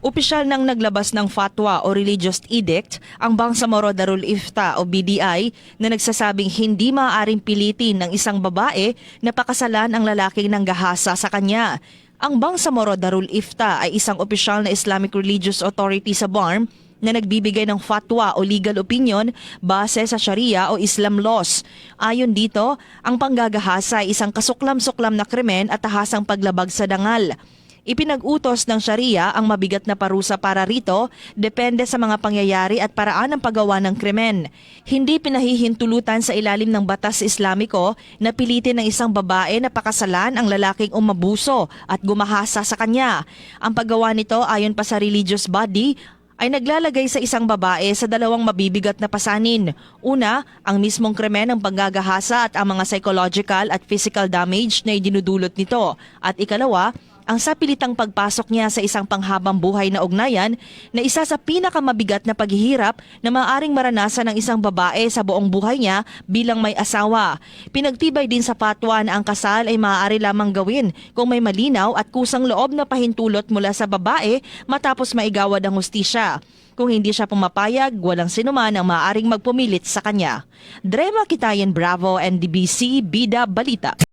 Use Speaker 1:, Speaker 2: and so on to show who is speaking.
Speaker 1: Opisyal nang naglabas ng fatwa o religious edict ang Bangsamoro Darul Ifta o BDI na nagsasabing hindi maaaring pilitin ng isang babae na pakasalan ang lalaking nanggahasa sa kanya. Ang Bangsamoro Darul Ifta ay isang opisyal na Islamic Religious Authority sa BARM na nagbibigay ng fatwa o legal opinion base sa Sharia o Islam laws. Ayon dito, ang panggagahasa ay isang kasuklam-suklam na krimen at tahasang paglabag sa dangal. Ipinag-utos ng Sharia ang mabigat na parusa para rito depende sa mga pangyayari at paraan ng paggawa ng krimen. Hindi pinahihintulutan sa ilalim ng batas Islamiko na pilitin ng isang babae na pakasalan ang lalaking umabuso at gumahasa sa kanya. Ang paggawa nito ayon pa sa religious body ay naglalagay sa isang babae sa dalawang mabibigat na pasanin. Una, ang mismong krimen ng panggagahasa at ang mga psychological at physical damage na idinudulot nito. At ikalawa, ang sapilitang pagpasok niya sa isang panghabang buhay na ugnayan na isa sa pinakamabigat na paghihirap na maaaring maranasan ng isang babae sa buong buhay niya bilang may asawa. Pinagtibay din sa fatwa na ang kasal ay maaari lamang gawin kung may malinaw at kusang loob na pahintulot mula sa babae matapos maigawad ang hustisya. Kung hindi siya pumapayag, walang sinuman ang maaaring magpumilit sa kanya. Drema Kitayan Bravo, NDBC, Bida Balita.